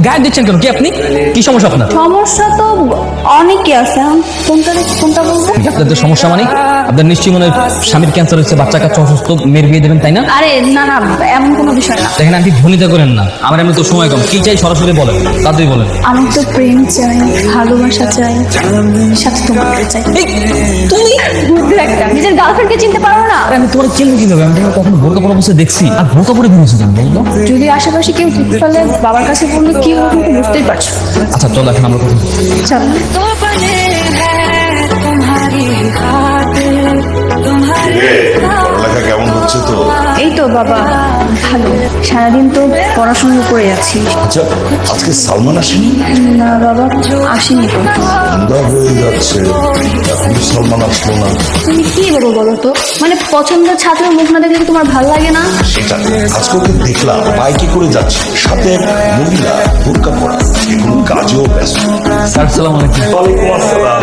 গায়ে দিচ্ছেন কেন? কি আপনি কি সমস্যা আপনার? সমস্যা তো অনেকই আছে, কোনটা বলবো? আপনাদের সমস্যা মানে আপনার নিশ্চয়ই মনে হয় স্বামীর ক্যান্সার হচ্ছে, বাচ্চা কাচ্চা অসুস্থ, মেয়ের বিয়ে দেবেন, তাই না? আরে না না, এমন কোনো বিষয় না। দেখেন আন্টি, ভনিতা করেন না। আমার এমনি তো সময় কম, কি চাই সরাসরি বলেন, তাড়াতাড়ি বলেন। আমি তো প্রেম চাই, ভালোবাসা চাই, সাথে তোমাকে চাই। তুমি বুদ্ধি একটা, নিজের গার্লফ্রেন্ডকে চিনতে পারো না? আমি তোমার চিনবো কিভাবে? আমি তোমাকে কখনো বোরকা পরা অবস্থায় দেখছি? আর বোরকা পরে বেরিয়েছো কেন বললো? যদি আশেপাশে কেউ চিনতে পারলে বাবার কাছে বললে কি হবে বুঝতেই পারছো। আচ্ছা চলো এখন আমরা কথা বলি। চলো। পড়ালেখা কেমন হচ্ছে তো? এই তো বাবা, ভালো। সারাদিন তো পড়াশোনা করে যাচ্ছি। আচ্ছা, আজকে সালমান আসেনি? না বাবা, আসেনি তো। সন্ধ্যা হয়ে যাচ্ছে, এখন সালমান আসলো না। তুমি কি বলো বলো তো? মানে পছন্দের ছাত্রের মুখ না দেখলে কি তোমার ভালো লাগে না? সেটা আজকে ওকে দেখলাম বাইকে করে যাচ্ছে, সাথে এক মহিলা বোরকা পরা, এগুলো কাজেও ব্যস্ত। স্যার আসসালামু আলাইকুম। ওয়ালাইকুম আসসালাম।